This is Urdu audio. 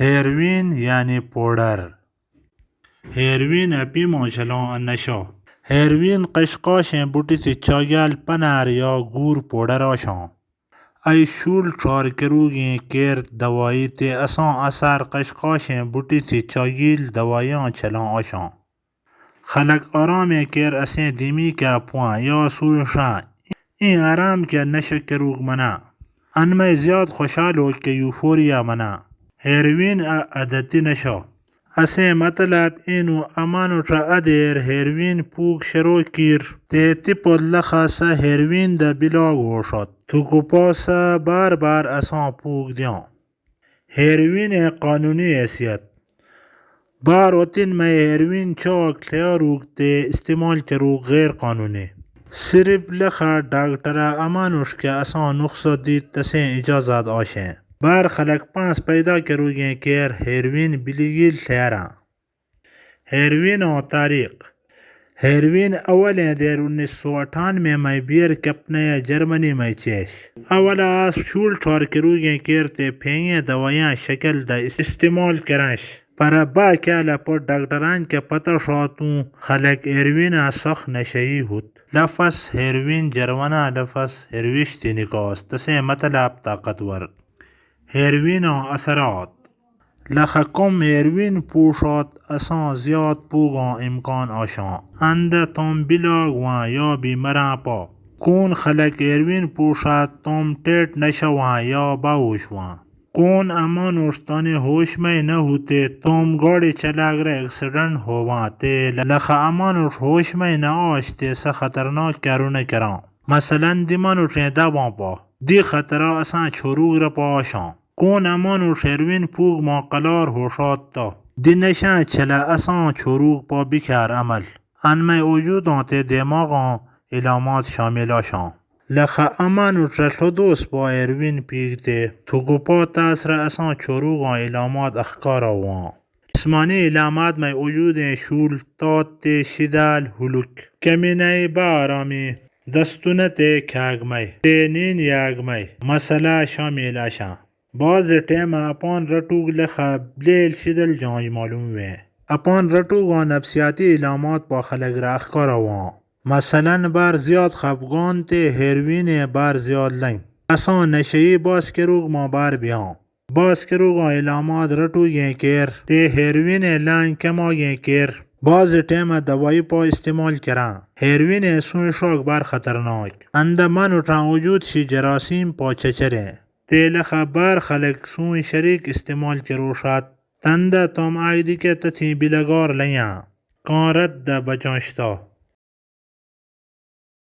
هیروین یعنی پودر. هیروین اپی موچلون نشو. هیروین قشقاشن بوٹی سی چاگل پنر یا گور پودر آشان. ای شول چار کروگین کر دوایی تی اسان اثر قشقاشن بوٹی سی چاگیل دوایان چلان آشان. خلق آرام کر اسین دیمی که پوان یا سوشان. این آرام که نشه کروگ منا. انمه زیاد خوشحالو که یوفوریا منا. هیروین عادتی نشو. اسے مطلب اینو امانو tra ادیر هیروین پوک شروع کیر ته تیپود لخاصا هیروین دا بلاغو شد تو کپاسا بار بار اسان پوک دیان. هیروین قانونی حیثیت بار وطن میں هیروین چاک لیاروک تے استعمال کروک غیر قانونی صرف لخا ڈاکٹرا امانوش کے اسان نقصہ دی تسیں اجازت آشیں. بار خلق 5 پیدا کروگیں کیر هیروین بلیگیل تیارا. هیروین و تاریخ هیروین اولین دیر 1998 میں بیر کپنے جرمنی میں چیش. اولا شول چار کروگیں کیر تے پھینگیں دوائیاں شکل دا استعمال کرنش. پر با کالا پر ڈاکٹران کے پتہ شاتوں خلق هیروین سخ نشئی ہوت. لفظ هیروین جرمنا لفظ هیرویش تی نکاس تسیں مطلب طاقتور. هیروین و اثرات لخکم هیروین پوشات اسان زیاد پوگان امکان آشان. اند توم بلاگ وان یا بیمران پا. کون خلق هیروین پوشات توم ٹیٹ نشوان یا باوش وان. کون امان ارستانی ہوش میں نہ ہوتے توم گاڑی چلاگ رہے ایکسیڈنٹ ہووان تے لخ امان ارس ہوش میں نہ آشتے سا خطرناک کرو نہ کران. مثلا دیمان ارسیں دابان پا. دی خطرہ اسان چھوروگ رپا آشان. کون امان ارس هیروین پوگ ما قلار ہوشات تا. دی نشان چلا اسان چھوروگ پا بکار عمل. ان میں وجودان تے دماغان علامات شامل آشان. لخ امان ارس دوست با هیروین پیگتے تو پا تاثر اسان چھوروگان علامات اخکار آوان. جسمانی علامات میں وجود شول تات تے شدال ہلوک کمینائی با آرامی دستونت کھاگ میں تینین یاگ میں مسئلہ شامل آشان. بعض ٹیم اپان رٹوگ لخا بلیل شدل جانج معلوم ہوئے. اپان رٹوگان نفسیاتی علامات با خلق را اخکار آوان. مثلا بار زیاد خفگان تے هیروین بار زیاد لنگ. اسان نشئی باز کروگ ما بار بیان. باز کروگان علامات رٹوگیں کیر تے هیروین لنگ کماگیں کیر. بعض ٹیم دوائی پا استعمال کران. هیروین سون شاک بار خطرناک. اند من اٹھان وجود شی جراثیم پا چچریں. تے لخا بار خلق سون شریک استعمال کروشات. تند توم آئیدی کے تتھیں بلگار لیاں. کان رد دا بچانشتا.